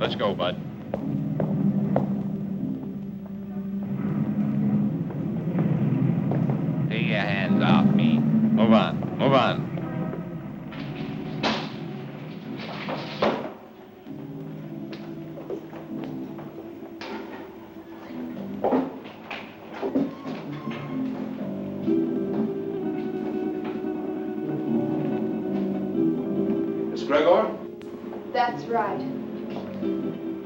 Let's go, Bud. Take your hands off me. Move on. Move on. Gregor? That's right.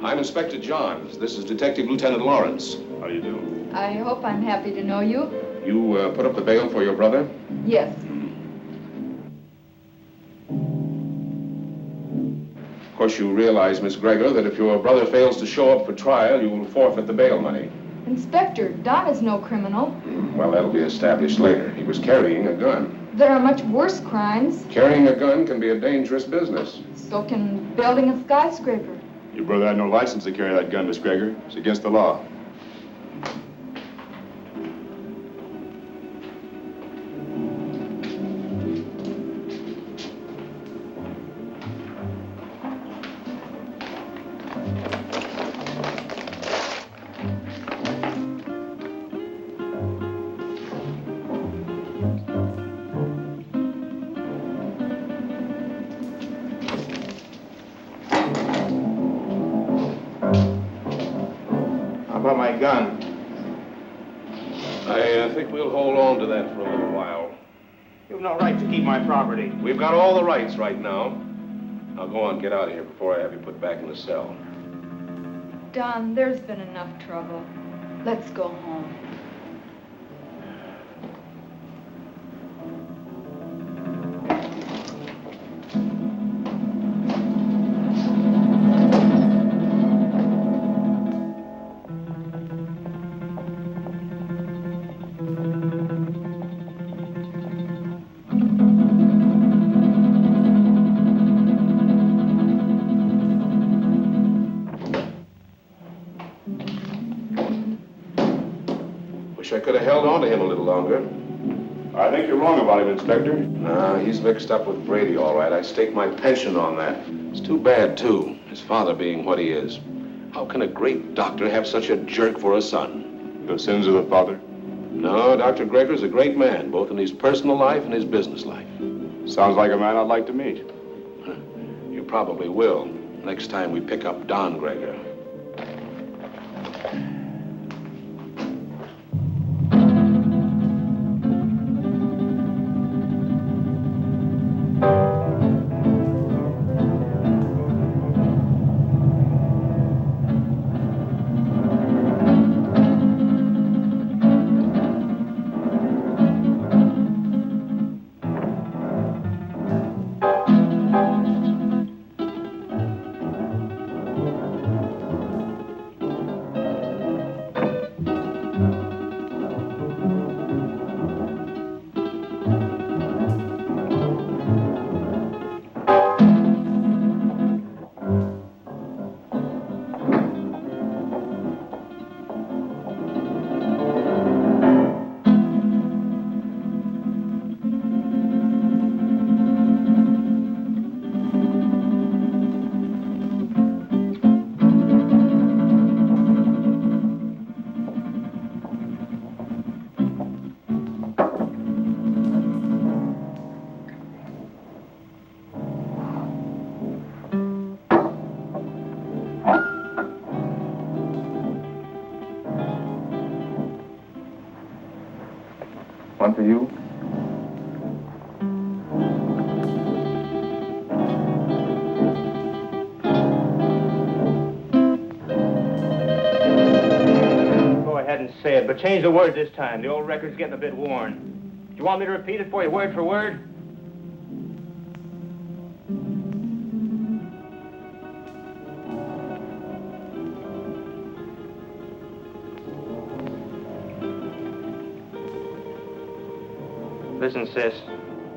I'm Inspector Johns. This is Detective Lieutenant Lawrence. How do you do? I hope I'm happy to know you. You put up the bail for your brother? Yes. Of course, you realize, Miss Gregor, that if your brother fails to show up for trial, you will forfeit the bail money. Inspector, Don is no criminal. Well, that'll be established later. He was carrying a gun. There are much worse crimes. Carrying a gun can be a dangerous business. So can building a skyscraper. Your brother had no license to carry that gun, Miss Gregor. It's against the law. About my gun. I think we'll hold on to that for a little while. You've no right to keep my property. We've got all the rights right now. Now go on, get out of here before I have you put back in the cell. Don, there's been enough trouble. Let's go home. Wish I could have held on to him a little longer. I think you're wrong about him, Inspector. Nah, he's mixed up with Brady, all right. I stake my pension on that. It's too bad, too, his father being what he is. How can a great doctor have such a jerk for a son? The sins of the father? No, Dr. Gregor's a great man, both in his personal life and his business life. Sounds like a man I'd like to meet. You probably will, next time we pick up Don Gregor. One for you. Go ahead and say it, but change the word this time. The old record's getting a bit worn. Do you want me to repeat it for you word for word? Listen, sis.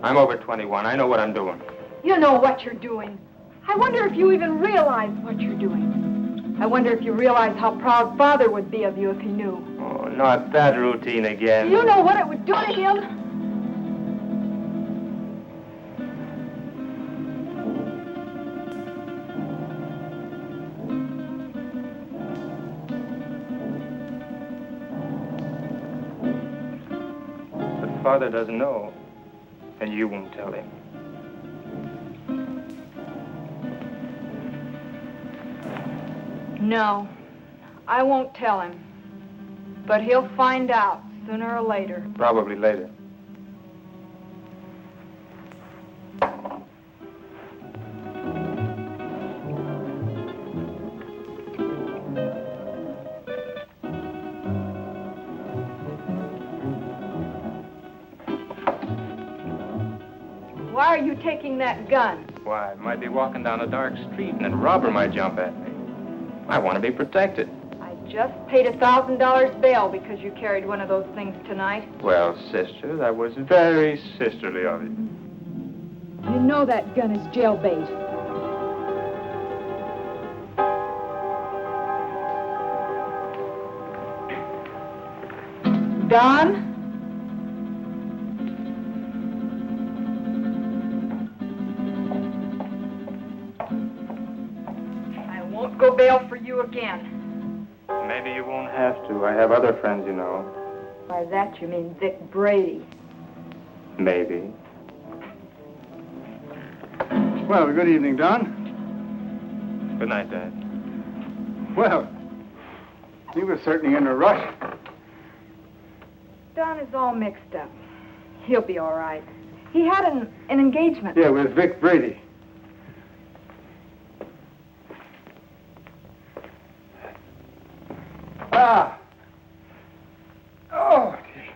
I'm over 21. I know what I'm doing. You know what you're doing. I wonder if you even realize what you're doing. I wonder if you realize how proud Father would be of you if he knew. Oh, not that routine again. You know what it would do to him? father doesn't know, and you won't tell him. No, I won't tell him. But he'll find out sooner or later. Probably later. Why are you taking that gun? Why, I might be walking down a dark street and a robber might jump at me. I want to be protected. I just paid $1,000 bail because you carried one of those things tonight. Well, sister, that was very sisterly of you. You know that gun is jailbait. Don? I won't go bail for you again. Maybe you won't have to. I have other friends, you know. By that you mean Vic Brady. Maybe. Well, good evening, Don. Good night, Dad. Well, you were certainly in a rush. Don is all mixed up. He'll be all right. He had an engagement. Yeah, with Vic Brady. Ah. Oh, dear.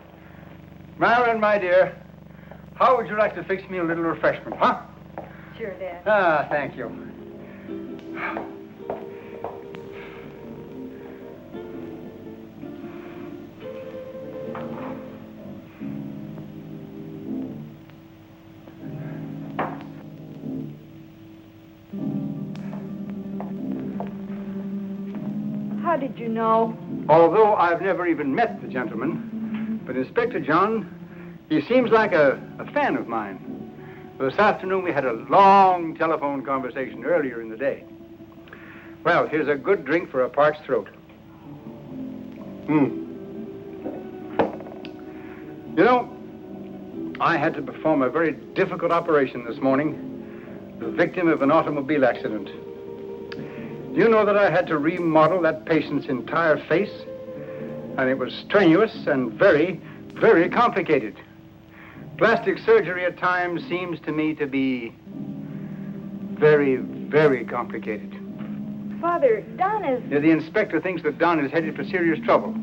Marilyn, my dear, how would you like to fix me a little refreshment, huh? Sure, Dad. Ah, thank you. How did you know? Although I've never even met the gentleman, but Inspector John, he seems like a fan of mine. This afternoon we had a long telephone conversation earlier in the day. Well, here's a good drink for a parched throat. You know, I had to perform a very difficult operation this morning, the victim of an automobile accident. Do you know that I had to remodel that patient's entire face? And it was strenuous and very, very complicated. Plastic surgery at times seems to me to be very, very complicated. Father, Don is... Yeah, the inspector thinks that Don is headed for serious trouble.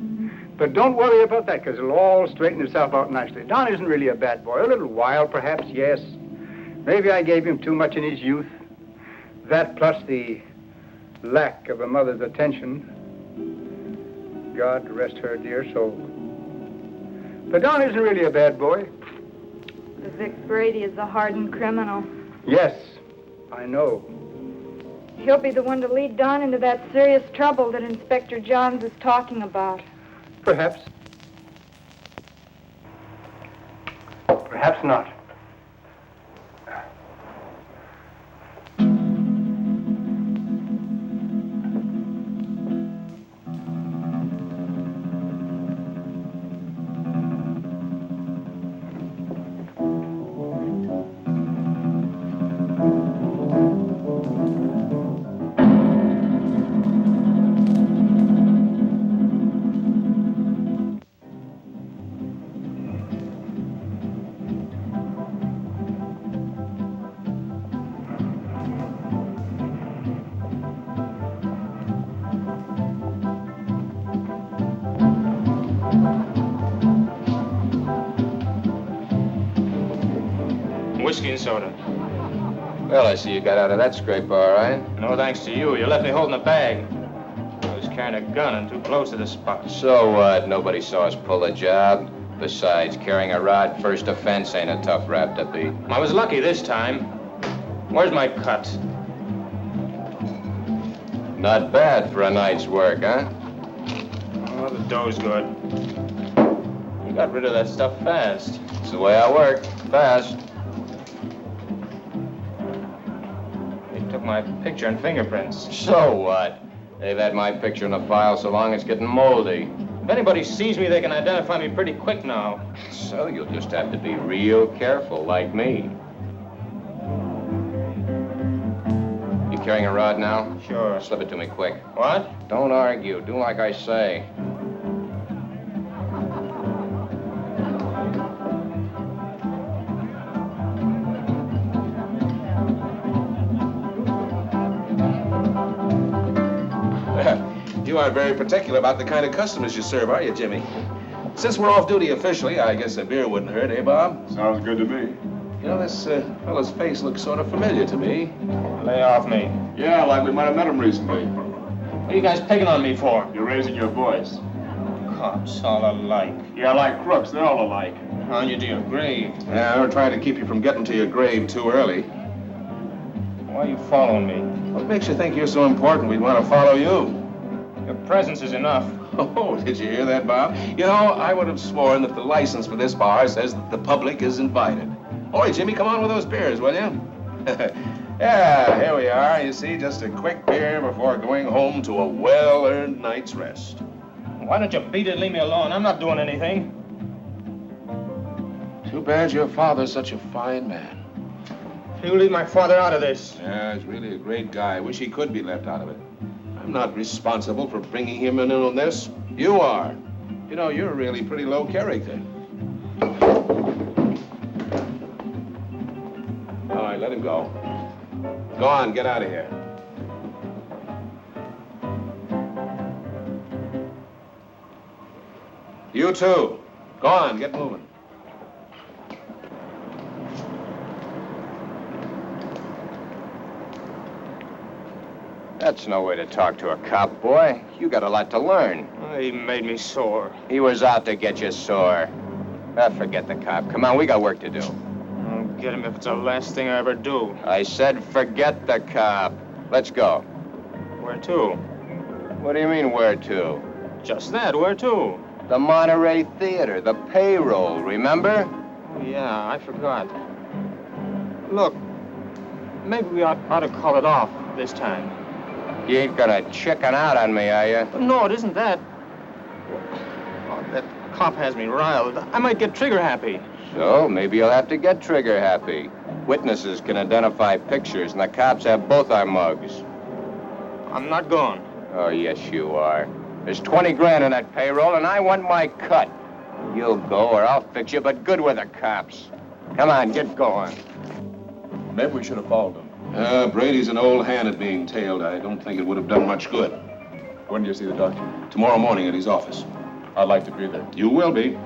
But don't worry about that, because it'll all straighten itself out nicely. Don isn't really a bad boy. A little wild, perhaps, yes. Maybe I gave him too much in his youth. That plus the lack of a mother's attention. God rest her dear soul. But Don isn't really a bad boy. The Vic Brady is a hardened criminal. Yes, I know. He'll be the one to lead Don into that serious trouble that Inspector Johns is talking about. Perhaps. Perhaps not. Whiskey and soda. Well, I see you got out of that scrape all right. No thanks to you. You left me holding a bag. I was carrying a gun and too close to the spot. So what? Nobody saw us pull the job. Besides, carrying a rod first offense ain't a tough rap to beat. I was lucky this time. Where's my cut? Not bad for a night's work, huh? Oh, the dough's good. You got rid of that stuff fast. It's the way I work. Fast. They took my picture and fingerprints. So what? They've had my picture in the file so long it's getting moldy. If anybody sees me, they can identify me pretty quick now. So you'll just have to be real careful, like me. You carrying a rod now? Sure. Slip it to me quick. What? Don't argue. Do like I say. You aren't very particular about the kind of customers you serve, are you, Jimmy? Since we're off duty officially, I guess a beer wouldn't hurt, eh, Bob? Sounds good to me. You know, this fellow's face looks sort of familiar to me. Lay off me. Yeah, like we might have met him recently. What are you guys picking on me for? You're raising your voice. Cops, all alike. Yeah, like crooks, they're all alike. On you to your grave. Yeah, we're trying to keep you from getting to your grave too early. Why are you following me? What makes you think you're so important we'd want to follow you? Your presence is enough. Oh, did you hear that, Bob? You know, I would have sworn that the license for this bar says that the public is invited. Oi, Jimmy, come on with those beers, will you? Yeah, here we are. You see, just a quick beer before going home to a well-earned night's rest. Why don't you beat it and leave me alone? I'm not doing anything. Too bad your father's such a fine man. You leave my father out of this. Yeah, he's really a great guy. I wish he could be left out of it. I'm not responsible for bringing him in on this. You are. You know, you're really pretty low character. All right, let him go. Go on, get out of here. You too. Go on, get moving. That's no way to talk to a cop, boy. You got a lot to learn. He made me sore. He was out to get you sore. Forget the cop. Come on, we got work to do. I'll get him if it's the last thing I ever do. I said forget the cop. Let's go. Where to? What do you mean, where to? Just that, where to? The Monterey Theater, the payroll, remember? Oh, yeah, I forgot. Look, maybe we ought to call it off this time. You ain't gonna chicken out on me, are you? No, it isn't that. Oh, that cop has me riled. I might get trigger happy. So, maybe you'll have to get trigger happy. Witnesses can identify pictures, and the cops have both our mugs. I'm not going. Oh, yes, you are. There's 20 grand in that payroll, and I want my cut. You'll go, or I'll fix you, but good with the cops. Come on, get going. Maybe we should have followed him. Brady's an old hand at being tailed. I don't think it would have done much good. When do you see the doctor? Tomorrow morning at his office. I'd like to be there. You will be.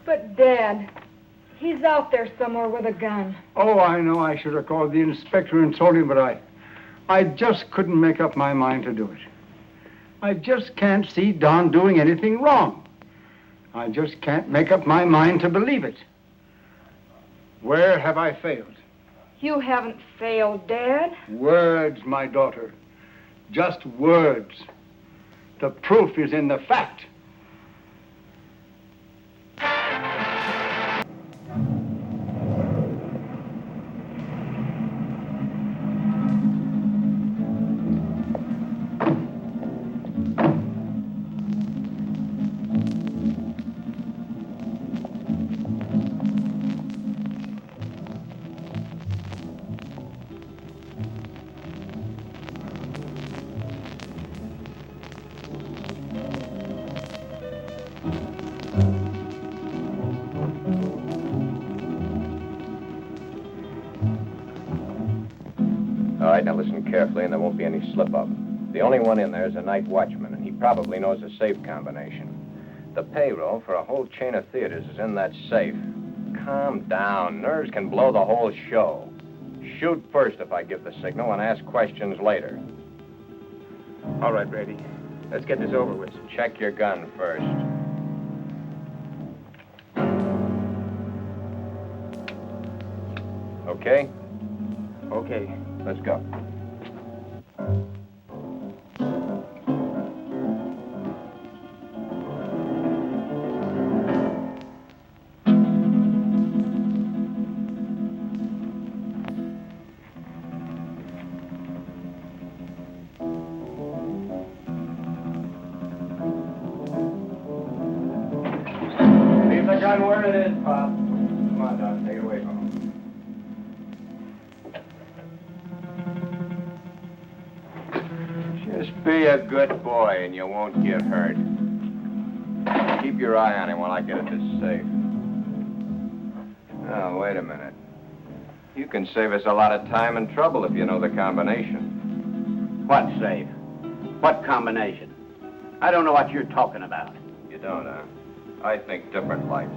But, Dad, he's out there somewhere with a gun. Oh, I know I should have called the inspector and told him, but I just couldn't make up my mind to do it. I just can't see Don doing anything wrong. I just can't make up my mind to believe it. Where have I failed? You haven't failed, Dad. Words, my daughter. Just words. The proof is in the fact. All right, now listen carefully, and there won't be any slip-up. The only one in there is a night watchman, and he probably knows a safe combination. The payroll for a whole chain of theaters is in that safe. calm down. Nerves can blow the whole show. Shoot first if I give the signal and ask questions later. All right, Brady. Let's get this over with. Check your gun first. Okay? Okay. Let's go. Leave the gun where it is, Pop. Come on, Doc. Take it away from him. Just be a good boy and you won't get hurt. Keep your eye on him while I get at this safe. Oh, wait a minute. You can save us a lot of time and trouble if you know the combination. What safe? What combination? I don't know what you're talking about. You don't, huh? I think different, like.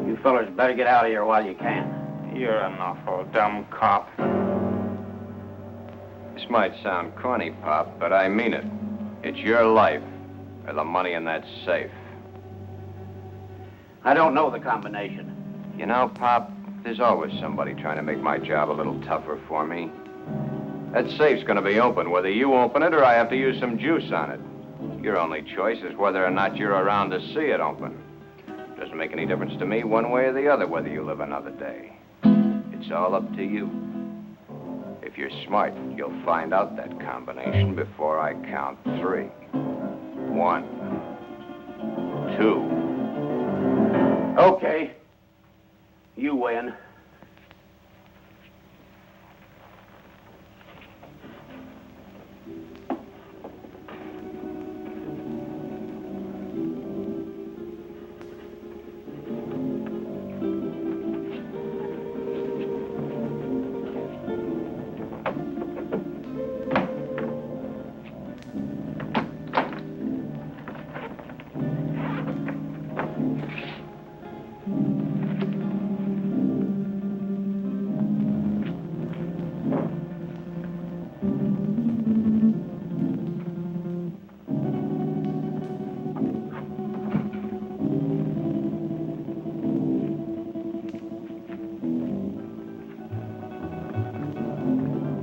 You fellers better get out of here while you can. You're an awful dumb cop. This might sound corny, Pop, but I mean it. It's your life or the money in that safe. I don't know the combination. You know, Pop, there's always somebody trying to make my job a little tougher for me. That safe's gonna be open, whether you open it or I have to use some juice on it. Your only choice is whether or not you're around to see it open. Doesn't make any difference to me one way or the other whether you live another day. It's all up to you. If you're smart, you'll find out that combination before I count 3. 1, 2. Okay. You win.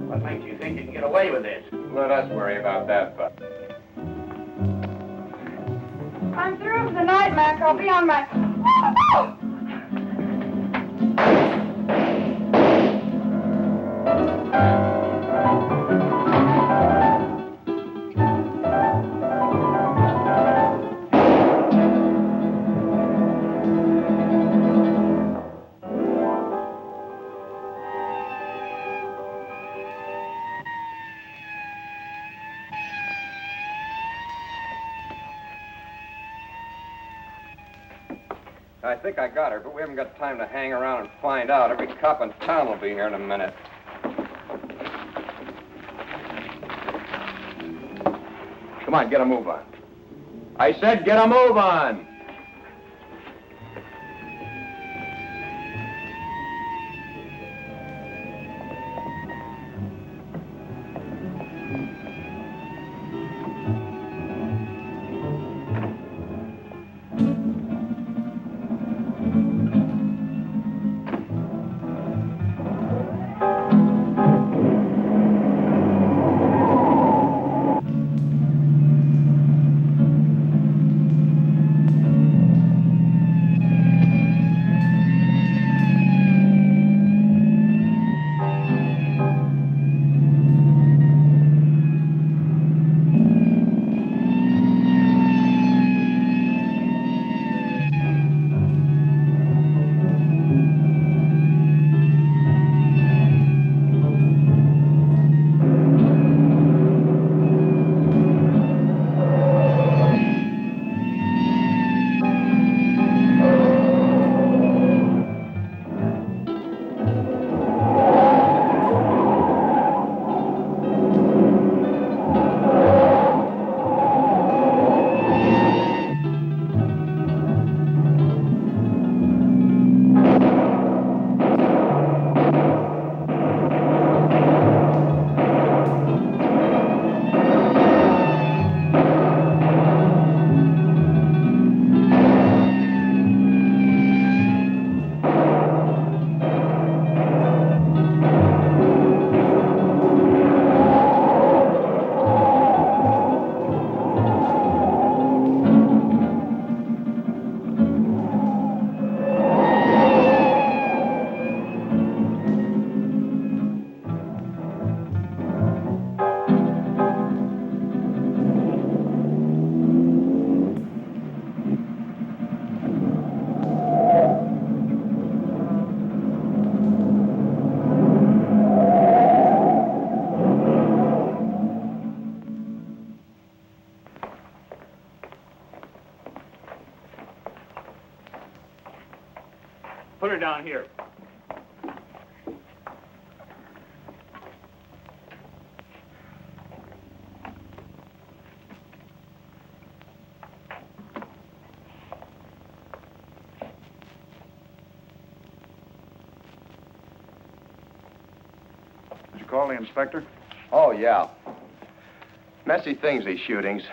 What makes you think you can get away with this? Let us worry about that, Pop. I'm through for the night, Mac. I'll be on my... I think I got her, but we haven't got time to hang around and find out. Every cop in town will be here in a minute. Come on, get a move on. I said get a move on! down here. Did you call the inspector? Oh, yeah. Messy things, these shootings.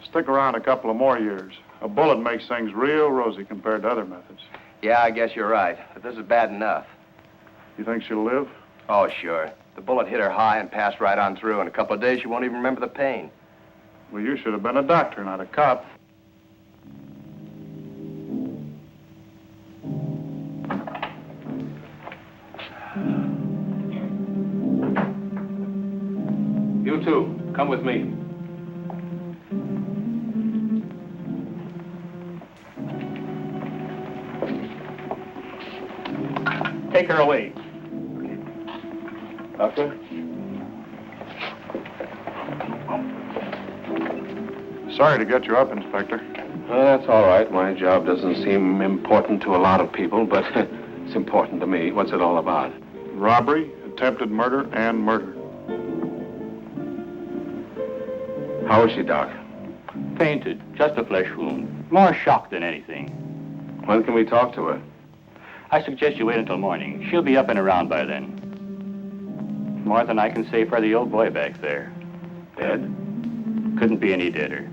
Stick around a couple of more years. A bullet makes things real rosy compared to other methods. Yeah, I guess you're right. But this is bad enough. You think she'll live? Oh, sure. The bullet hit her high and passed right on through. In a couple of days, she won't even remember the pain. Well, you should have been a doctor, not a cop. You two, come with me. Take her away. Doctor? Sorry to get you up, Inspector. That's all right. My job doesn't seem important to a lot of people, but it's important to me. What's it all about? Robbery, attempted murder, and murder. How is she, Doc? Fainted, just a flesh wound. More shock than anything. When can we talk to her? I suggest you wait until morning. She'll be up and around by then. More than I can say for the old boy back there. Dead? Couldn't be any deader.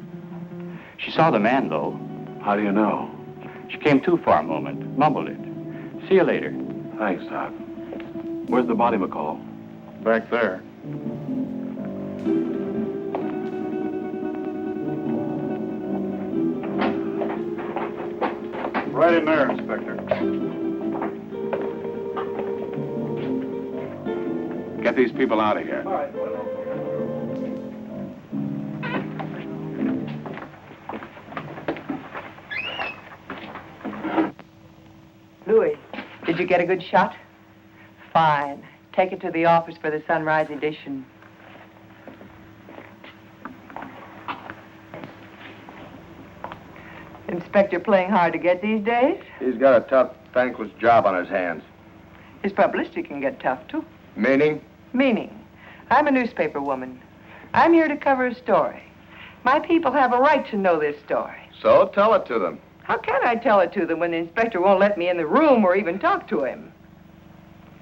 She saw the man, though. How do you know? She came to for a moment, mumbled it. See you later. Thanks, Doc. Where's the body, McCall? Back there. Right in there, Inspector. Get these people out of here. All right. Louis, did you get a good shot? Fine. Take it to the office for the sunrise edition. Inspector playing hard to get these days? He's got a tough, thankless job on his hands. His publicity can get tough, too. Meaning? Meaning, I'm a newspaper woman. I'm here to cover a story. My people have a right to know this story. So tell it to them. How can I tell it to them when the inspector won't let me in the room or even talk to him?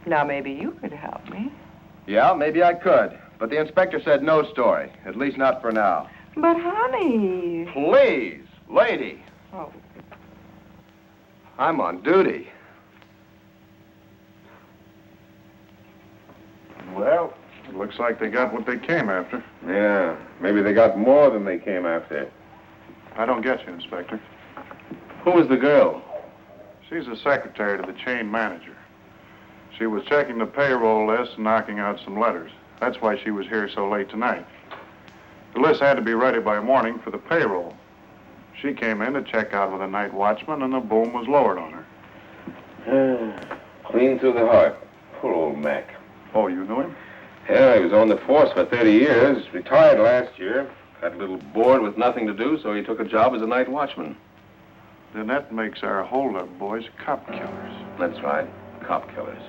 Now, maybe you could help me. Yeah, maybe I could. But the inspector said no story. At least not for now. But, honey... Please, lady. Oh. I'm on duty. Well, it looks like they got what they came after. Yeah, maybe they got more than they came after. I don't get you, Inspector. Who was the girl? She's the secretary to the chain manager. She was checking the payroll list and knocking out some letters. That's why she was here so late tonight. The list had to be ready by morning for the payroll. She came in to check out with a night watchman, and the boom was lowered on her. Clean through the heart. Poor old Mac. Oh, you knew him? Yeah, he was on the force for 30 years. Retired last year. Got a little bored with nothing to do, so he took a job as a night watchman. Then that makes our hold-up boys cop killers. That's right. Cop killers.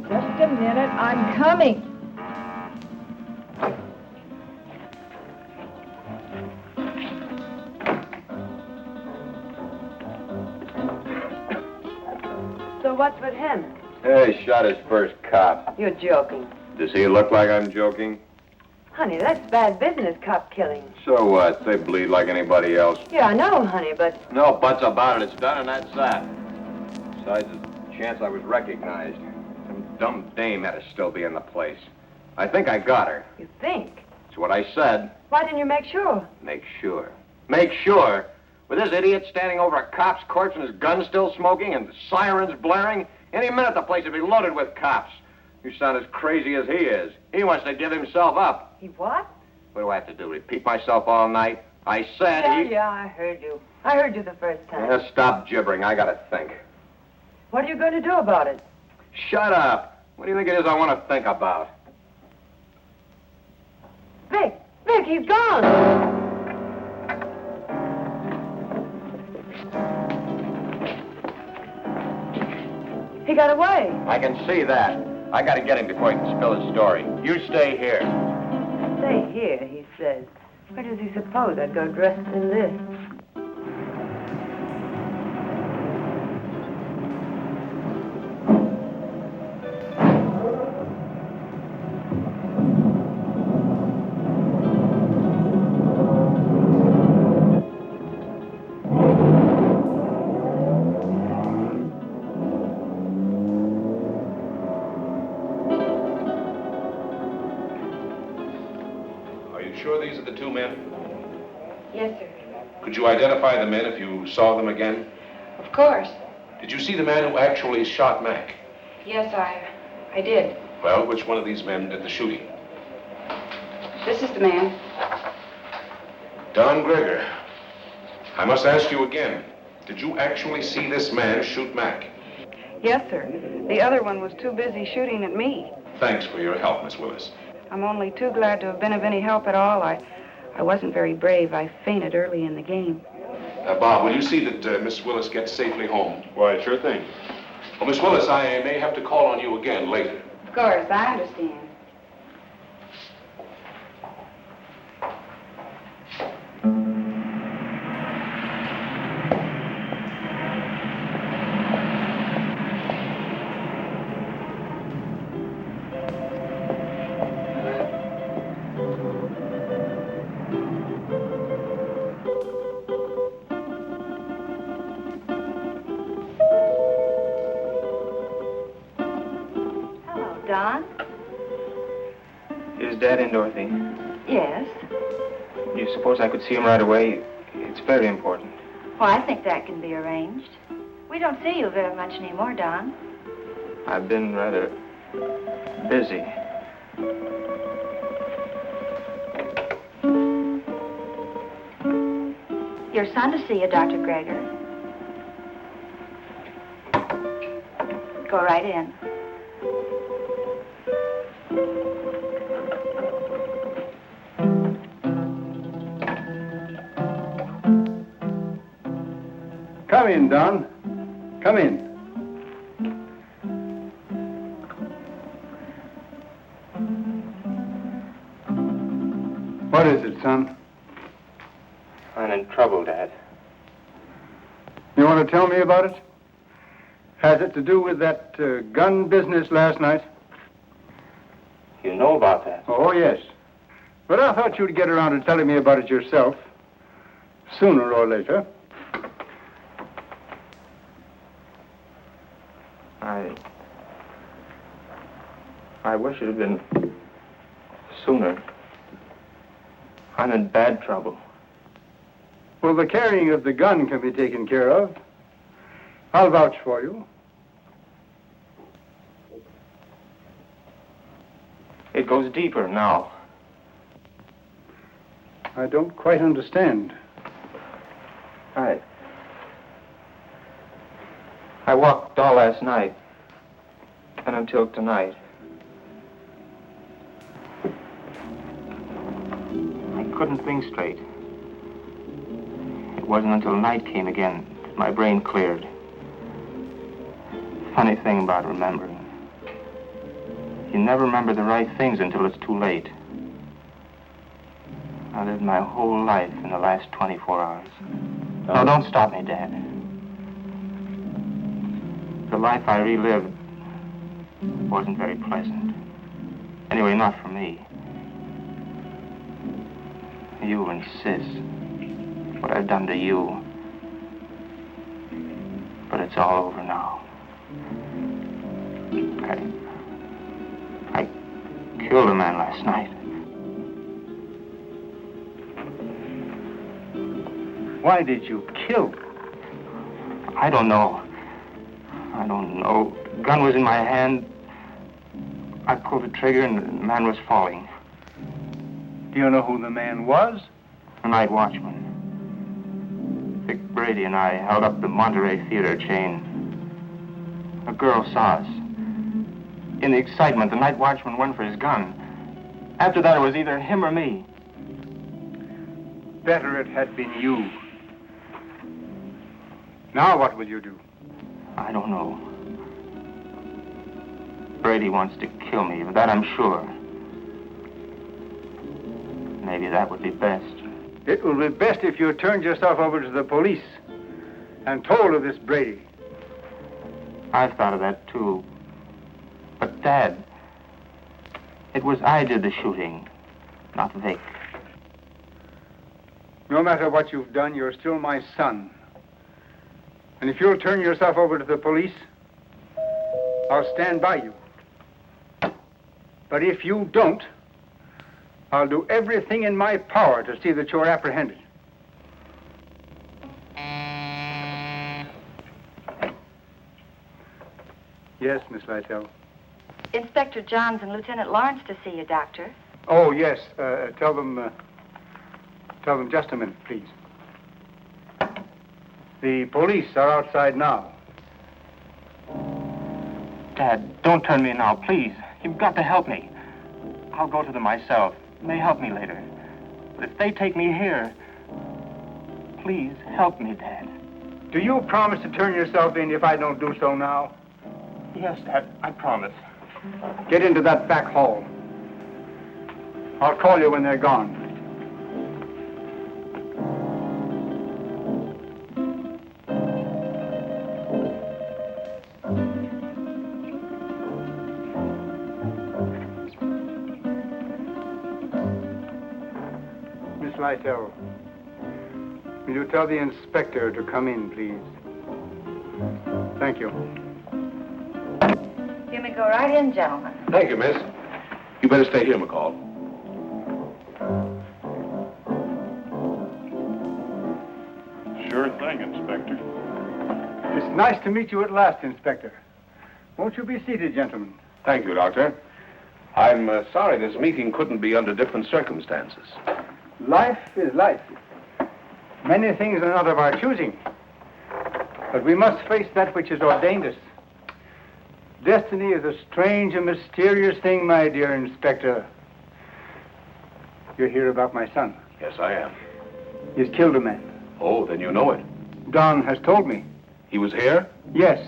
Just a minute, I'm coming. So what's with him? Hey, he shot his first cop. You're joking. Does he look like I'm joking? Honey, that's bad business, cop killing. So what? They bleed like anybody else. Yeah, I know, honey, but... No buts about it. It's done, and that's that. Besides, there's a chance I was recognized. Some dumb dame had to still be in the place. I think I got her. You think? That's what I said. Why didn't you make sure? Make sure. Make sure? With this idiot standing over a cop's corpse and his gun still smoking and sirens blaring, any minute the place would be loaded with cops. You sound as crazy as he is. He wants to give himself up. He what? What do I have to do, repeat myself all night? I said Yeah, I heard you. I heard you the first time. Yeah, stop gibbering. I gotta think. What are you going to do about it? Shut up. What do you think it is I want to think about? Vic, he's gone. He got away. I can see that. I gotta get him before he can spill his story. You stay here. Stay here, he says. Where does he suppose I'd go dressed in this? Sure these are the two men? Yes, sir. Could you identify the men if you saw them again? Of course. Did you see the man who actually shot Mac? Yes, I did. Well, which one of these men did the shooting? This is the man. Don Gregor. I must ask you again. Did you actually see this man shoot Mac? Yes, sir. The other one was too busy shooting at me. Thanks for your help, Miss Willis. I'm only too glad to have been of any help at all. I wasn't very brave. I fainted early in the game. Bob, will you see that Miss Willis gets safely home? Why, sure thing. Well, Miss Willis, I may have to call on you again later. Of course, I understand. Don? Is Dad in, Dorothy? Yes. You suppose I could see him right away? It's very important. Well, I think that can be arranged. We don't see you very much anymore, Don. I've been rather busy. Your son to see you, Dr. Gregor. Go right in. Come in, Don. Come in. What is it, son? I'm in trouble, Dad. You want to tell me about it? Has it to do with that gun business last night? You know about that? Oh, yes. But I thought you'd get around to telling me about it yourself. Sooner or later. I wish it had been sooner. I'm in bad trouble. Well, the carrying of the gun can be taken care of. I'll vouch for you. It goes deeper now. I don't quite understand. I walked all last night and until tonight. I couldn't think straight. It wasn't until night came again that my brain cleared. Funny thing about remembering. You never remember the right things until it's too late. I lived my whole life in the last 24 hours. No, don't stop me, Dad. The life I relived wasn't very pleasant. Anyway, not for me. You and Sis. What I've done to you. But it's all over now. I killed a man last night. Why did you kill? I don't know. I don't know. The gun was in my hand. I pulled the trigger and the man was falling. Do you know who the man was? The night watchman. Vic Brady and I held up the Monterey Theater chain. A girl saw us. In the excitement, the night watchman went for his gun. After that, it was either him or me. Better it had been you. Now what will you do? I don't know. Brady wants to kill me, of that I'm sure. Maybe that would be best. It will be best if you turned yourself over to the police and told of this Brady. I've thought of that, too. But, Dad, it was I did the shooting, not Vic. No matter what you've done, you're still my son. And if you'll turn yourself over to the police, I'll stand by you. But if you don't, I'll do everything in my power to see that you're apprehended. Yes, Miss Lytell. Inspector Johns and Lieutenant Lawrence to see you, Doctor. Oh, yes. Tell them just a minute, please. The police are outside now. Dad, don't turn me now, please. You've got to help me. I'll go to them myself. It may help me later. But if they take me here, please help me, Dad. Do you promise to turn yourself in if I don't do so now? Yes, Dad, I promise. Get into that back hall. I'll call you when they're gone. Miss Lytell, will you tell the inspector to come in, please? Thank you. You may go right in, gentlemen. Thank you, miss. You better stay here, McCall. Sure thing, Inspector. It's nice to meet you at last, Inspector. Won't you be seated, gentlemen? Thank you, Doctor. I'm sorry this meeting couldn't be under different circumstances. Life is life. Many things are not of our choosing. But we must face that which has ordained us. Destiny is a strange and mysterious thing, my dear Inspector. You're here about my son. Yes, I am. He's killed a man. Oh, then you know it. Don has told me. He was here? Yes.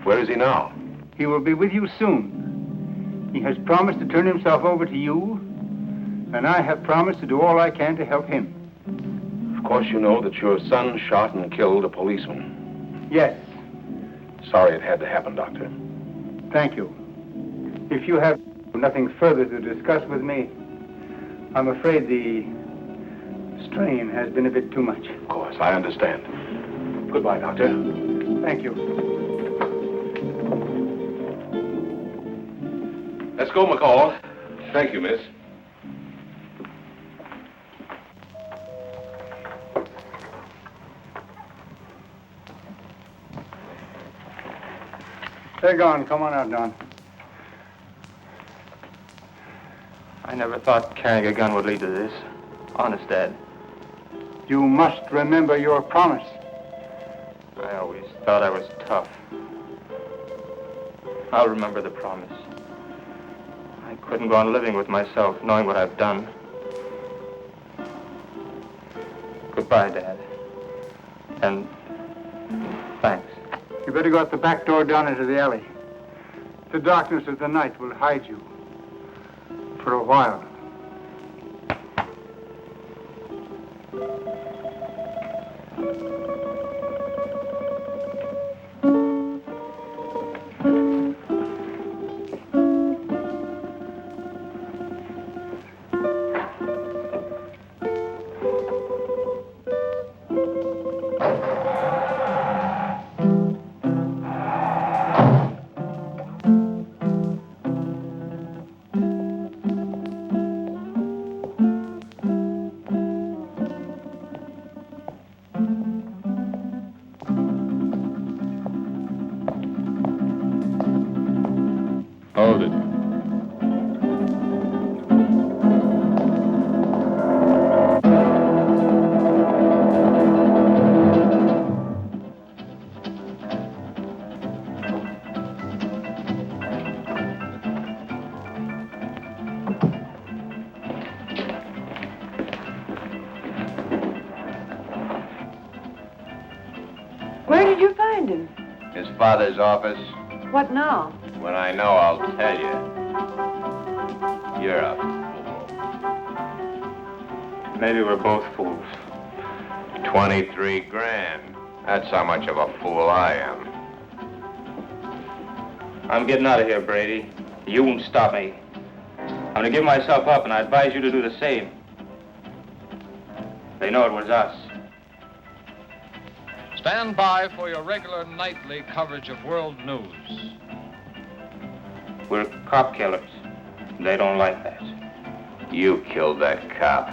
Where is he now? He will be with you soon. He has promised to turn himself over to you, and I have promised to do all I can to help him. Of course you know that your son shot and killed a policeman. Yes. Sorry it had to happen, Doctor. Thank you. If you have nothing further to discuss with me, I'm afraid the strain has been a bit too much. Of course, I understand. Goodbye, Doctor. Thank you. Let's go, McCall. Thank you, miss. They're gone. Come on out, Don. I never thought carrying a gun would lead to this. Honest, Dad. You must remember your promise. I always thought I was tough. I'll remember the promise. I couldn't go on living with myself, knowing what I've done. Goodbye, Dad. And thanks. You better go out the back door down into the alley. The darkness of the night will hide you. For a while. Where'd you find him? His father's office. What now? When I know, I'll tell you. You're a fool. Maybe we're both fools. 23 grand. That's how much of a fool I am. I'm getting out of here, Brady. You won't stop me. I'm gonna give myself up, and I advise you to do the same. They know it was us. Stand by for your regular nightly coverage of world news. We're cop killers. They don't like that. You killed that cop.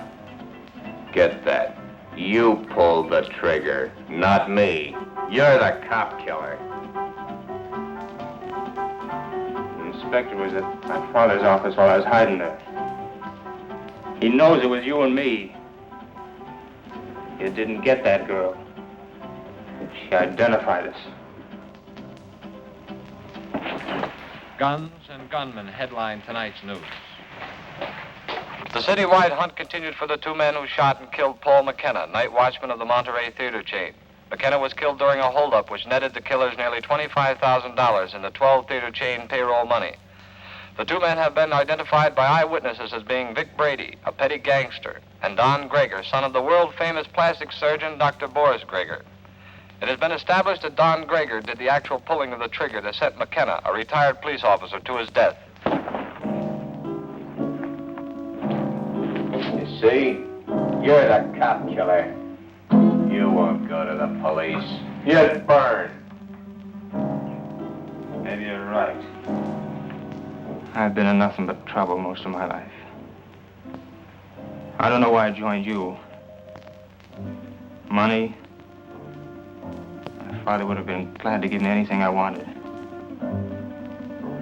Get that. You pulled the trigger, not me. You're the cop killer. The inspector was at my father's office while I was hiding there. He knows it was you and me. You didn't get that girl. She identified us. Guns and gunmen headline tonight's news. The citywide hunt continued for the two men who shot and killed Paul McKenna, night watchman of the Monterey theater chain. McKenna was killed during a holdup which netted the killers nearly $25,000 in the 12 theater chain payroll money. The two men have been identified by eyewitnesses as being Vic Brady, a petty gangster, and Don Greger, son of the world-famous plastic surgeon Dr. Boris Greger. It has been established that Don Greger did the actual pulling of the trigger that sent McKenna, a retired police officer, to his death. You see? You're the cop killer. You won't go to the police. You'd burn. Maybe you're right. I've been in nothing but trouble most of my life. I don't know why I joined you. Money? My father would have been glad to give me anything I wanted.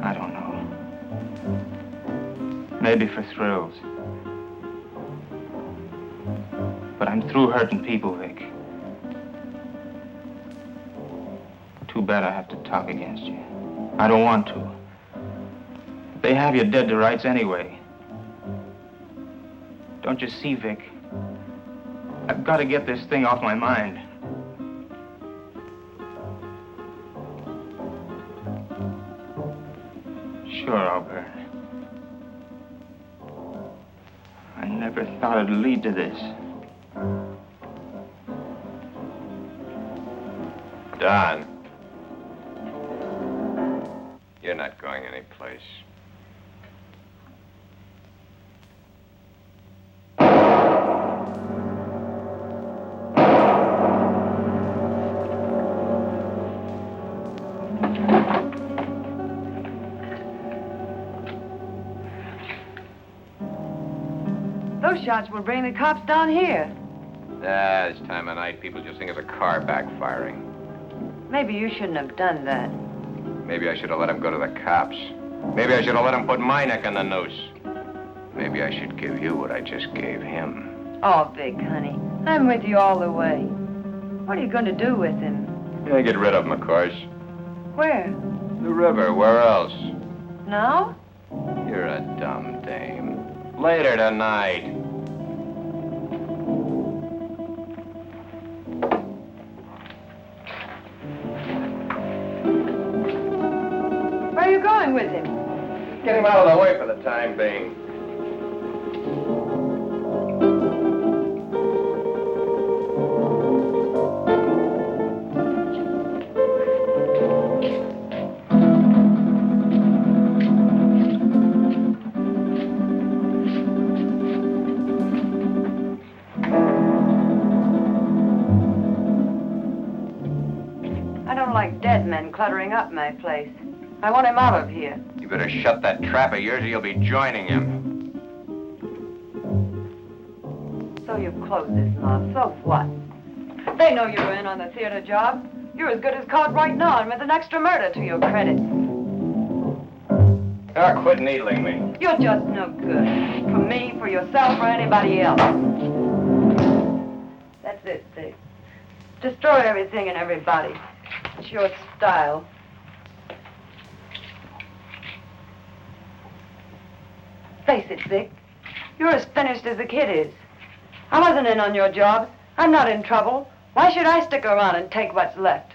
I don't know. Maybe for thrills. But I'm through hurting people, Vic. Too bad I have to talk against you. I don't want to. They have you dead to rights anyway. Don't you see, Vic? I've got to get this thing off my mind. Sure, I'll burn. I never thought it'd lead to this. Don. You're not going anyplace. Those shots will bring the cops down here. This time of night, people just think it's a car backfiring. Maybe you shouldn't have done that. Maybe I should have let him go to the cops. Maybe I should have let him put my neck in the noose. Maybe I should give you what I just gave him. Oh, Vic, honey, I'm with you all the way. What are you going to do with him? Yeah, get rid of him, of course. Where? The river, where else? Now? You're a dumb dame. Later tonight. Where are you going with him? Get him out of the way for the time being. I don't like dead men cluttering up my place. I want him out of here. You better shut that trap of yours or you'll be joining him. So you've closed this mob. So what? They know you're in on the theater job. You're as good as caught right now and with an extra murder to your credit. Ah, quit needling me. You're just no good. For me, for yourself, or anybody else. That's it, Vic. Destroy everything and everybody. It's your style. Face it, Vic. You're as finished as the kid is. I wasn't in on your job. I'm not in trouble. Why should I stick around and take what's left?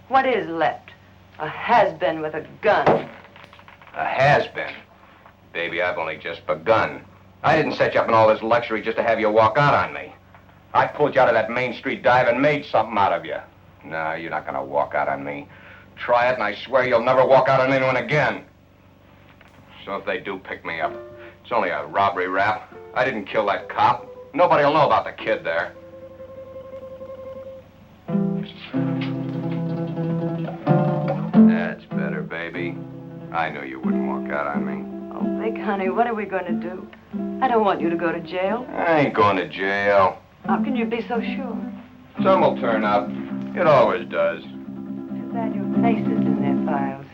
What is left? A has-been with a gun. A has-been? Baby, I've only just begun. I didn't set you up in all this luxury just to have you walk out on me. I pulled you out of that Main Street dive and made something out of you. No, you're not gonna walk out on me. Try it, and I swear you'll never walk out on anyone again. So if they do pick me up, it's only a robbery rap. I didn't kill that cop. Nobody'll know about the kid there. That's better, baby. I knew you wouldn't walk out on me. Oh, Vic, honey, what are we going to do? I don't want you to go to jail. I ain't going to jail. How can you be so sure? Some will turn up. It always does. Too bad your face is in their files.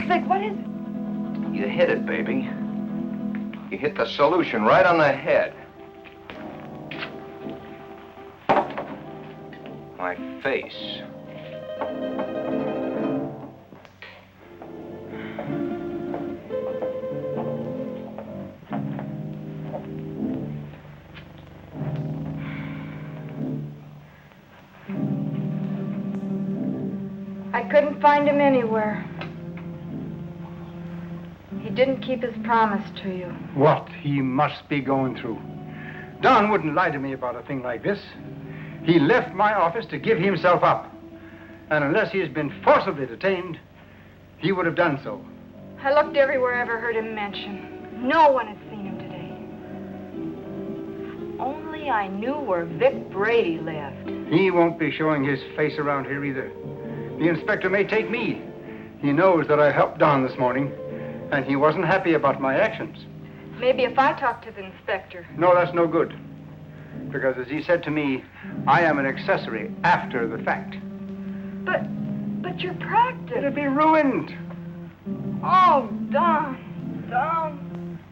Vic, what is it? You hit it, baby. You hit the solution right on the head. My face. I couldn't find him anywhere. He didn't keep his promise to you. What he must be going through. Don wouldn't lie to me about a thing like this. He left my office to give himself up. And unless he has been forcibly detained, he would have done so. I looked everywhere I ever heard him mention. No one had seen him today. If only I knew where Vic Brady lived. He won't be showing his face around here either. The inspector may take me. He knows that I helped Don this morning, and he wasn't happy about my actions. Maybe if I talk to the inspector. No, that's no good. Because as he said to me, I am an accessory after the fact. But your practice. It'll be ruined. Oh, Don.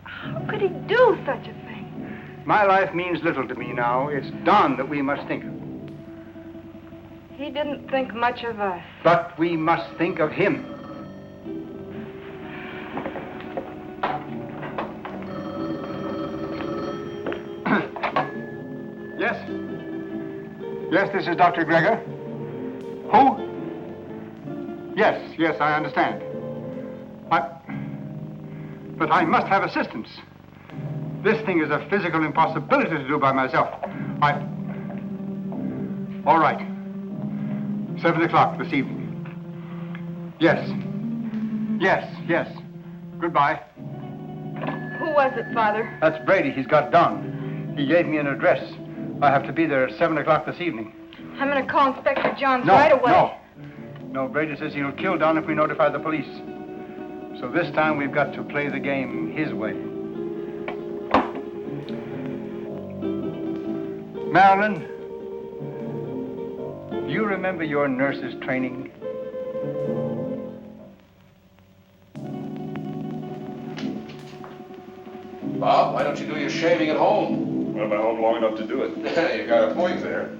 How could he do such a thing? My life means little to me now. It's Don that we must think of. He didn't think much of us. But we must think of him. Yes? Yes, this is Dr. Gregor. Who? Yes, I understand. But I must have assistance. This thing is a physical impossibility to do by myself. All right. 7 o'clock this evening. Yes. Goodbye. Who was it, Father? That's Brady. He's got Don. He gave me an address. I have to be there at 7 o'clock this evening. I'm going to call Inspector Johns right away. No, Brady says he'll kill Don if we notify the police. So this time we've got to play the game his way. Marilyn, do you remember your nurse's training? Bob, why don't you do your shaving at home? Well, I'm at home long enough to do it. You got a point there.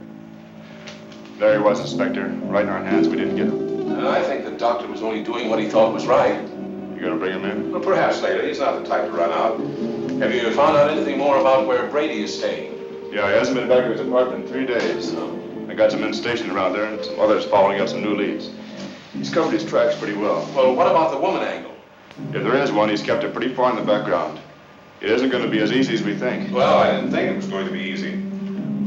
There he was, Inspector. Right in our hands. We didn't get him. I think the doctor was only doing what he thought was right. You gonna bring him in? Well, perhaps later. He's not the type to run out. Have you found out anything more about where Brady is staying? Yeah, he hasn't been back to his apartment in 3 days. I got some men stationed around there and some others following up some new leads. He's covered his tracks pretty well. Well, what about the woman angle? If there is one, he's kept it pretty far in the background. It isn't going to be as easy as we think. Well, I didn't think it was going to be easy.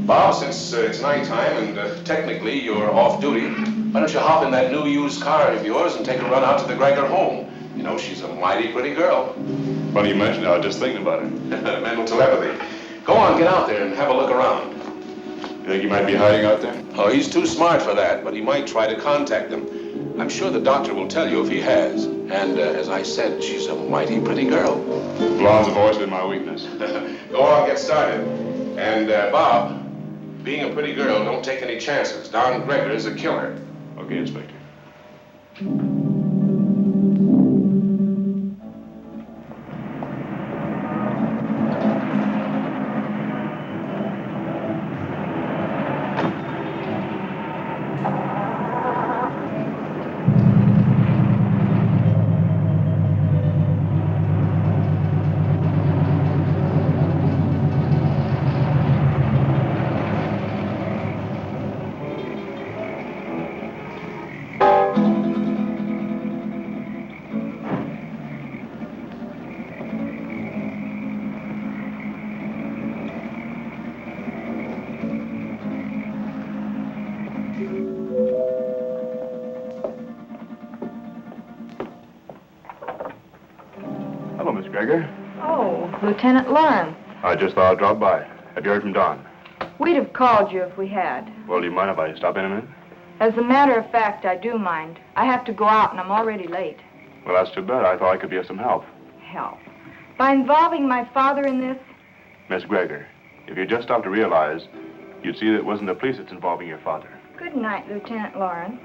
Bob, since it's nighttime and technically you're off duty, why don't you hop in that new used car of yours and take a run out to the Gregor home? You know, she's a mighty pretty girl. Funny you mentioned it. I was just thinking about it. Mental telepathy. Go on, get out there and have a look around. You think he might be hiding out there? Oh, he's too smart for that, but he might try to contact them. I'm sure the doctor will tell you if he has. And as I said, she's a mighty pretty girl. Blondes have always been my weakness. Go on, get started. And, Bob, being a pretty girl, don't take any chances. Don Gregor is a killer. Okay, Inspector. Hello, Miss Gregor. Oh, Lieutenant Lawrence. I just thought I'd drop by. Have you heard from Don? We'd have called you if we had. Well, do you mind if I stop in a minute? As a matter of fact, I do mind. I have to go out and I'm already late. Well, that's too bad. I thought I could be of some help. Help. By involving my father in this? Miss Gregor, if you just stop to realize, you'd see that it wasn't the police that's involving your father. Good night, Lieutenant Lawrence.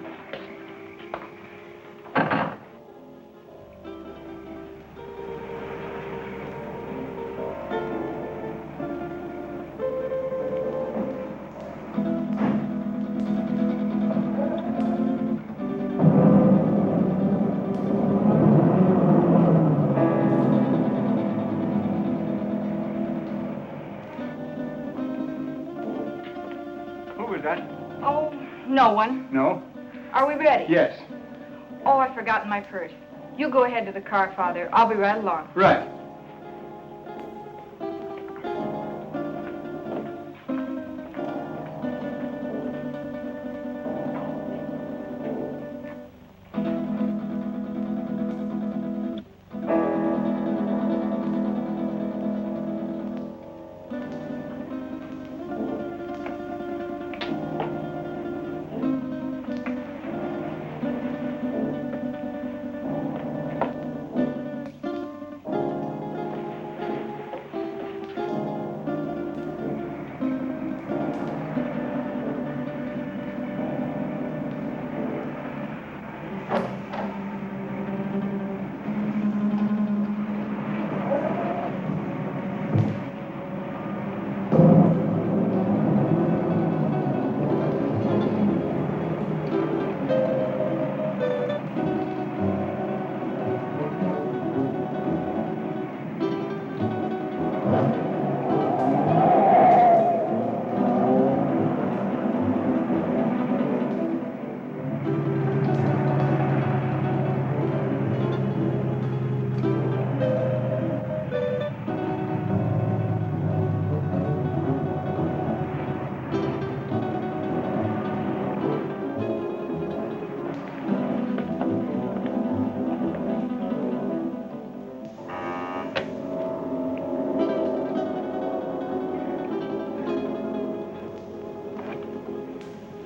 Oh, no one. No? Are we ready? Yes. Oh, I've forgotten my purse. You go ahead to the car, Father. I'll be right along. Right.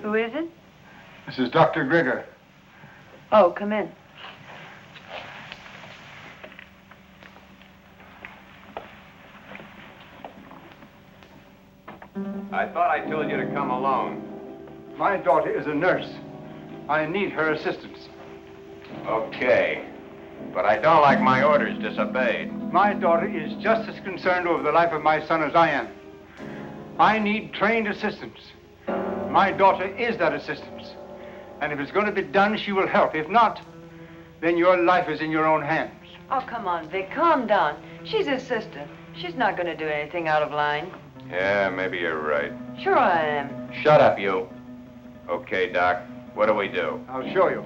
Who is it? This is Dr. Grigger. Oh, come in. I thought I told you to come alone. My daughter is a nurse. I need her assistance. Okay. But I don't like my orders disobeyed. My daughter is just as concerned over the life of my son as I am. I need trained assistance. My daughter is that assistance. And if it's going to be done, she will help. If not, then your life is in your own hands. Oh, come on, Vic. Calm down. She's his sister. She's not going to do anything out of line. Yeah, maybe you're right. Sure I am. Shut up, you. Okay, Doc. What do we do? I'll show you.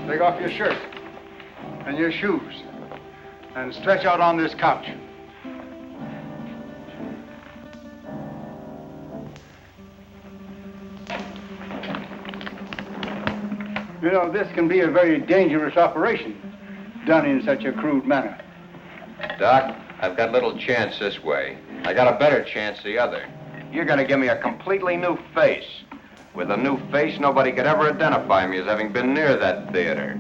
Take off your shirt and your shoes and stretch out on this couch. You know, this can be a very dangerous operation, done in such a crude manner. Doc, I've got little chance this way. I got a better chance the other. You're gonna give me a completely new face. With a new face, nobody could ever identify me as having been near that theater.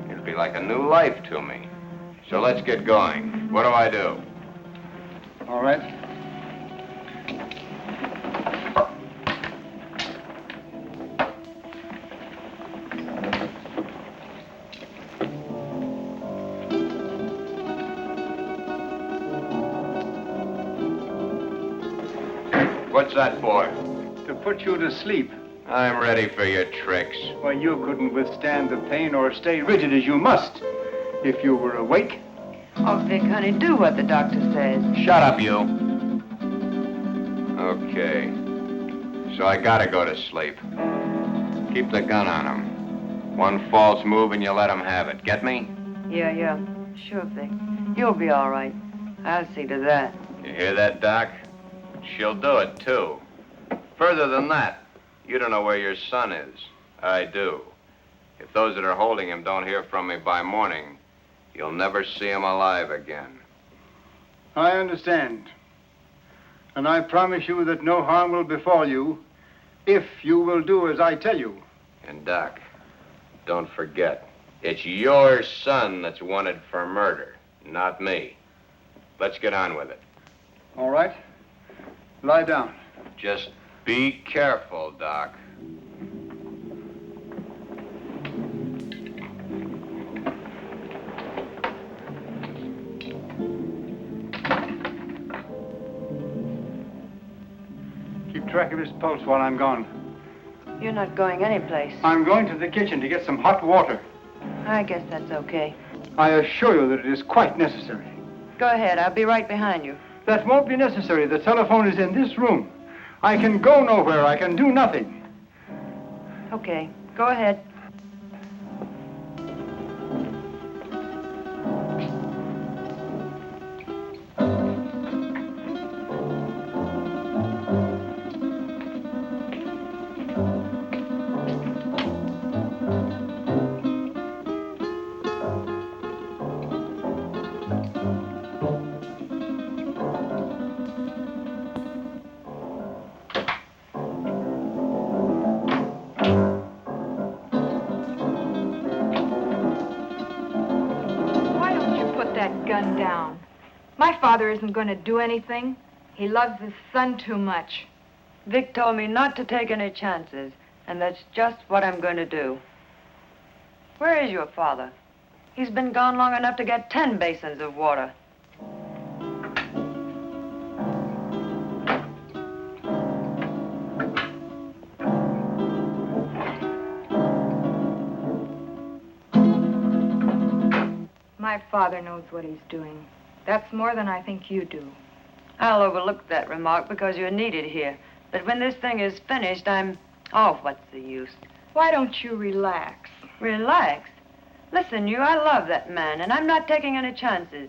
It'll be like a new life to me. So let's get going. What do I do? All right. What's that for? To put you to sleep. I'm ready for your tricks. Why, you couldn't withstand the pain or stay rigid as you must if you were awake. Oh, Vic, honey, do what the doctor says. Shut up, you. Okay. So I gotta go to sleep. Keep the gun on him. One false move and you let him have it. Get me? Yeah. Sure, Vic. You'll be all right. I'll see to that. You hear that, Doc? She'll do it, too. Further than that, you don't know where your son is. I do. If those that are holding him don't hear from me by morning, You'll never see him alive again. I understand. And I promise you that no harm will befall you if you will do as I tell you. And Doc, don't forget, it's your son that's wanted for murder, not me. Let's get on with it. All right. Lie down. Just be careful, Doc. Keep track of his pulse while I'm gone. You're not going anyplace. I'm going to the kitchen to get some hot water. I guess that's okay. I assure you that it is quite necessary. Go ahead. I'll be right behind you. That won't be necessary. The telephone is in this room. I can go nowhere. I can do nothing. Okay. Go ahead. Gun down. My father isn't going to do anything. He loves his son too much. Vic told me not to take any chances, and that's just what I'm going to do. Where is your father? He's been gone long enough to get 10 basins of water. My father knows what he's doing. That's more than I think you do. I'll overlook that remark because you're needed here. But when this thing is finished, oh, what's the use? Why don't you relax? Relax? Listen, I love that man, and I'm not taking any chances.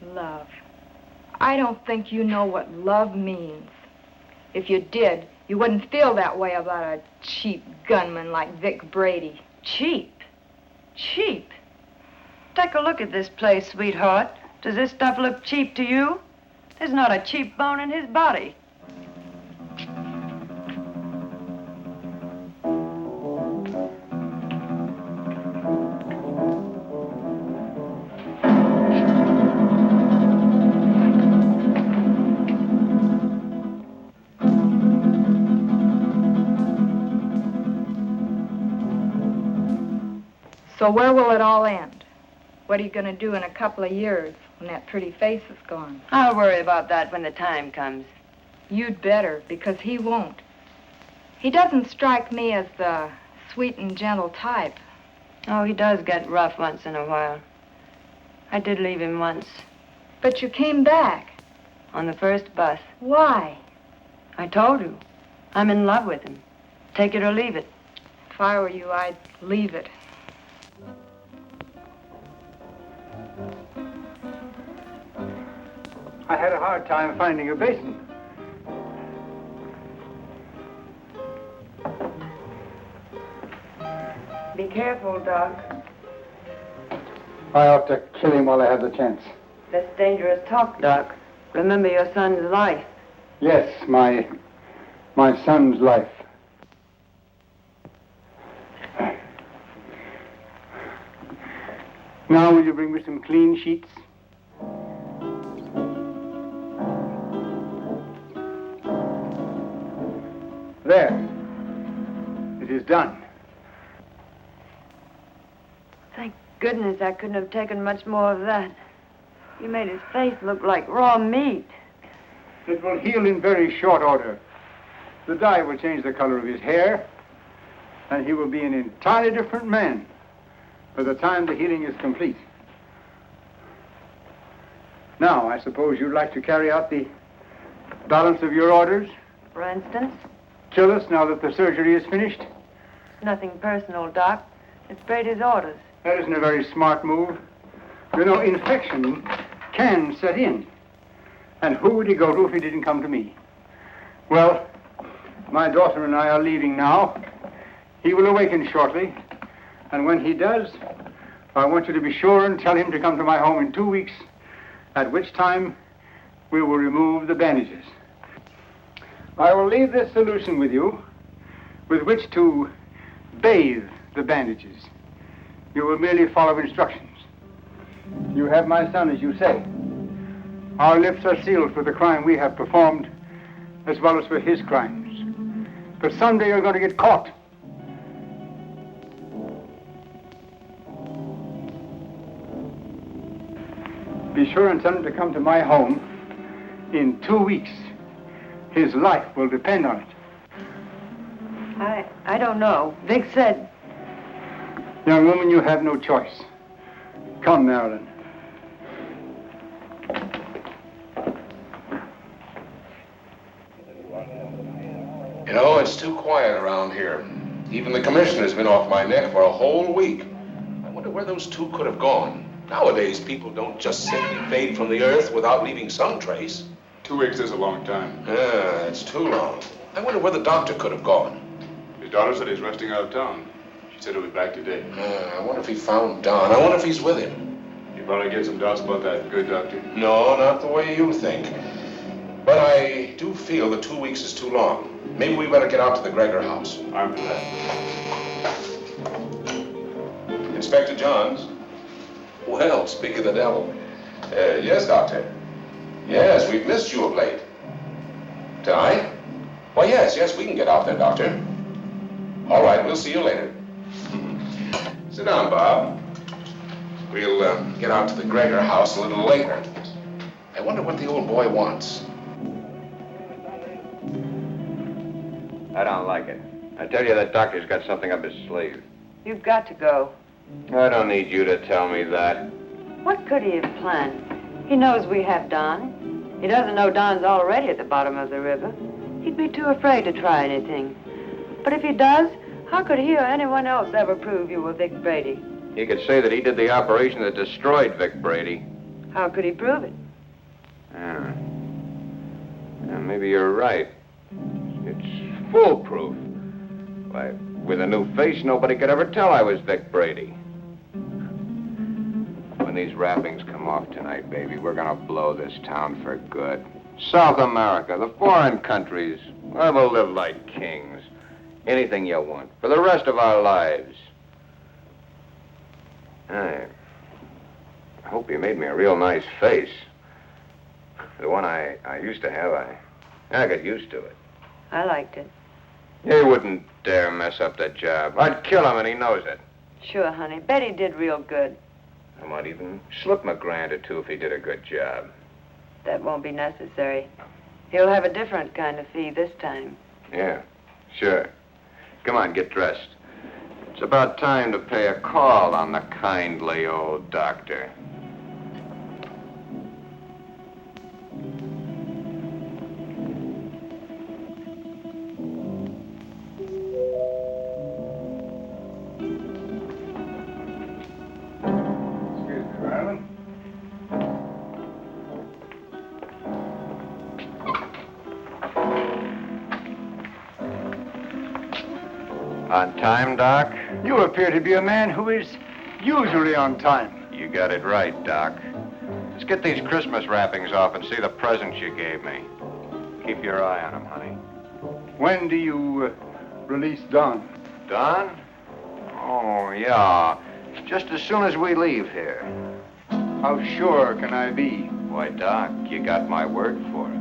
Love. I don't think you know what love means. If you did, you wouldn't feel that way about a cheap gunman like Vic Brady. Cheap? Cheap? Take a look at this place, sweetheart. Does this stuff look cheap to you? There's not a cheap bone in his body. So where will it all end? What are you going to do in a couple of years when that pretty face is gone? I'll worry about that when the time comes. You'd better, because he won't. He doesn't strike me as the sweet and gentle type. Oh, he does get rough once in a while. I did leave him once. But you came back. On the first bus. Why? I told you. I'm in love with him. Take it or leave it. If I were you, I'd leave it. I had a hard time finding a basin. Be careful, Doc. I ought to kill him while I have the chance. That's dangerous talk, Doc. Remember your son's life. Yes, my son's life. Now, will you bring me some clean sheets? There. It is done. Thank goodness I couldn't have taken much more of that. You made his face look like raw meat. It will heal in very short order. The dye will change the color of his hair, and he will be an entirely different man by the time the healing is complete. Now, I suppose you'd like to carry out the balance of your orders? For instance? Kill us now that the surgery is finished? Nothing personal, Doc. It's Brady's orders. That isn't a very smart move. You know, infection can set in. And who would he go to if he didn't come to me? Well, my daughter and I are leaving now. He will awaken shortly. And when he does, I want you to be sure and tell him to come to my home in 2 weeks, at which time we will remove the bandages. I will leave this solution with you, with which to bathe the bandages. You will merely follow instructions. You have my son, as you say. Our lips are sealed for the crime we have performed, as well as for his crimes. But someday you're going to get caught. Be sure and tell him to come to my home in 2 weeks. His life will depend on it. I don't know. Vic said... Young woman, you have no choice. Come, Marilyn. You know, it's too quiet around here. Even the commissioner's been off my neck for a whole week. I wonder where those two could have gone. Nowadays, people don't just simply fade from the earth without leaving some trace. 2 weeks is a long time. Yeah, it's too long. I wonder where the doctor could have gone. His daughter said he's resting out of town. She said he'll be back today. I wonder if he found Don. I wonder if he's with him. You probably get some doubts about that good doctor. No, not the way you think. But I do feel that 2 weeks is too long. Maybe we better get out to the Gregor house. I'm for that. Inspector Johns. Well, speak of the devil. Yes, Doctor. Yes, we've missed you of late. Tonight? Well, yes, we can get out there, Doctor. All right, we'll see you later. Sit down, Bob. We'll get out to the Gregor house a little later. I wonder what the old boy wants. I don't like it. I tell you, that doctor's got something up his sleeve. You've got to go. I don't need you to tell me that. What could he have planned? He knows we have Don. He doesn't know Don's already at the bottom of the river. He'd be too afraid to try anything. But if he does, how could he or anyone else ever prove you were Vic Brady? He could say that he did the operation that destroyed Vic Brady. How could he prove it? Yeah, maybe you're right. It's foolproof. Why, with a new face, nobody could ever tell I was Vic Brady. When these wrappings come off tonight, baby, we're gonna blow this town for good. South America, the foreign countries, where we'll live like kings. Anything you want, for the rest of our lives. I hope you made me a real nice face. The one I used to have, I got used to it. I liked it. He wouldn't dare mess up that job. I'd kill him, and he knows it. Sure, honey. Betty did real good. I might even slip him a grand or two if he did a good job. That won't be necessary. He'll have a different kind of fee this time. Yeah, sure. Come on, get dressed. It's about time to pay a call on the kindly old doctor. Excuse me, Marilyn. On time, Doc? You appear to be a man who is usually on time. You got it right, Doc. Let's get these Christmas wrappings off and see the presents you gave me. Keep your eye on them, honey. When do you release Don? Don? Oh, yeah. Just as soon as we leave here. How sure can I be? Why, Doc, you got my word for it.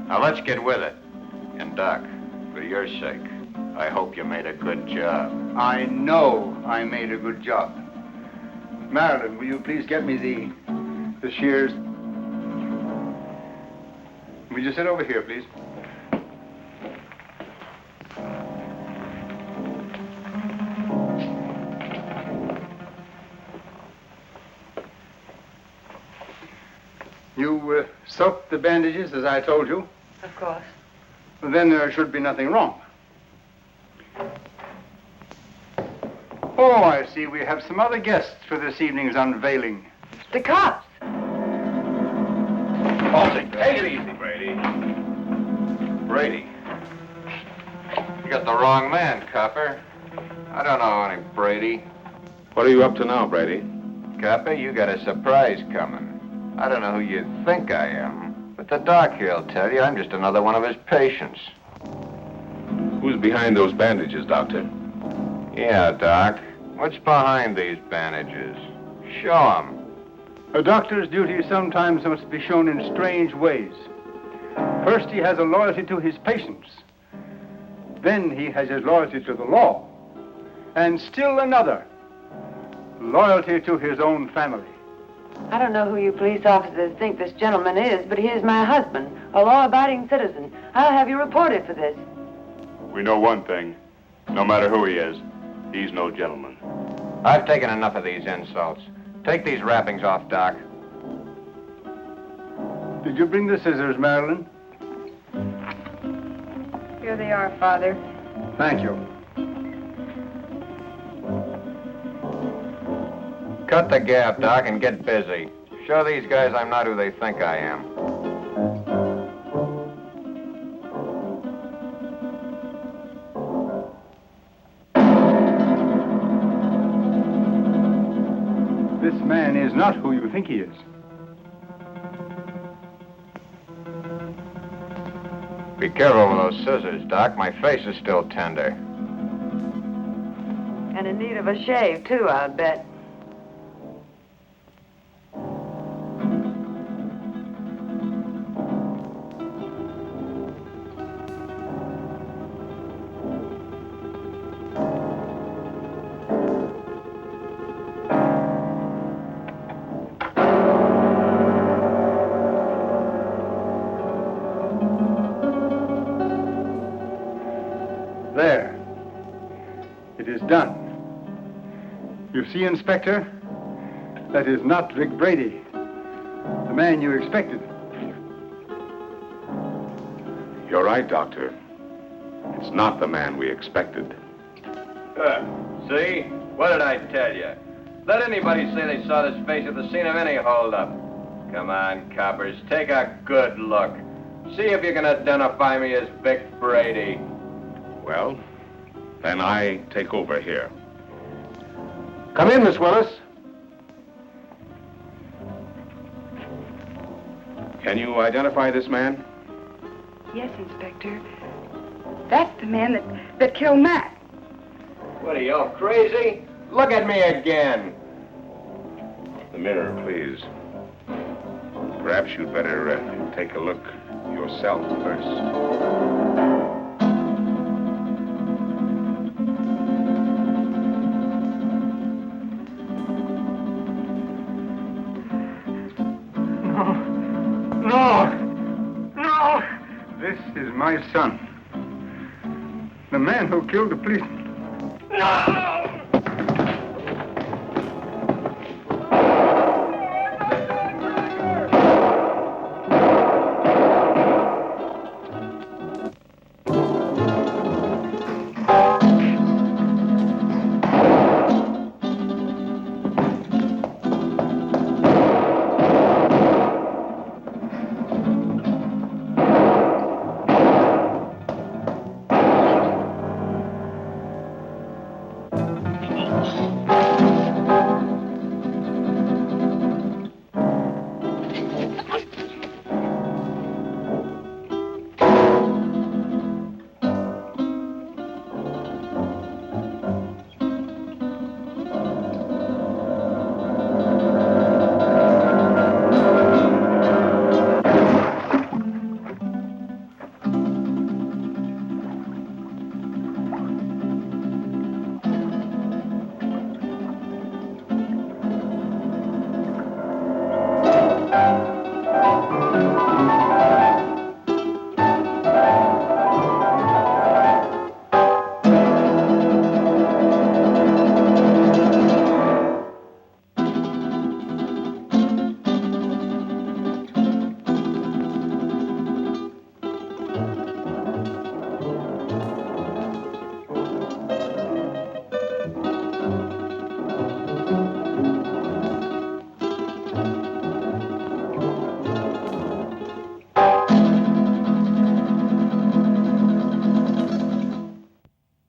Now, let's get with it. And, Doc, for your sake, I hope you made a good job. I know I made a good job. Marilyn, will you please get me the shears? Will you sit over here, please? You soaked the bandages, as I told you. Of course. Then there should be nothing wrong. Oh, I see. We have some other guests for this evening's unveiling. The cops. Take it easy, Brady. Brady. You got the wrong man, copper. I don't know any Brady. What are you up to now, Brady? Copper, you got a surprise coming. I don't know who you think I am, but the doc here'll tell you I'm just another one of his patients. Who's behind those bandages, Doctor? Yeah, Doc. What's behind these bandages? Show 'em. A doctor's duty sometimes must be shown in strange ways. First, he has a loyalty to his patients. Then he has his loyalty to the law. And still another, loyalty to his own family. I don't know who you police officers think this gentleman is, but he is my husband, a law-abiding citizen. I'll have you reported for this. We know one thing. No matter who he is, he's no gentleman. I've taken enough of these insults. Take these wrappings off, Doc. Did you bring the scissors, Marilyn? Here they are, Father. Thank you. Cut the gap, Doc, and get busy. Show these guys I'm not who they think I am. This man is not who you think he is. Be careful with those scissors, Doc. My face is still tender. And in need of a shave, too, I'll bet. There. It is done. You see, Inspector? That is not Vic Brady, the man you expected. You're right, Doctor. It's not the man we expected. See? What did I tell you? Let anybody say they saw this face at the scene of any holdup. Come on, coppers, take a good look. See if you can identify me as Vic Brady. Well, then I take over here. Come in, Miss Willis. Can you identify this man? Yes, Inspector. That's the man that killed Matt. What are you, all crazy? Look at me again. The mirror, please. Perhaps you'd better take a look yourself first. No! This is my son. The man who killed the policeman. No!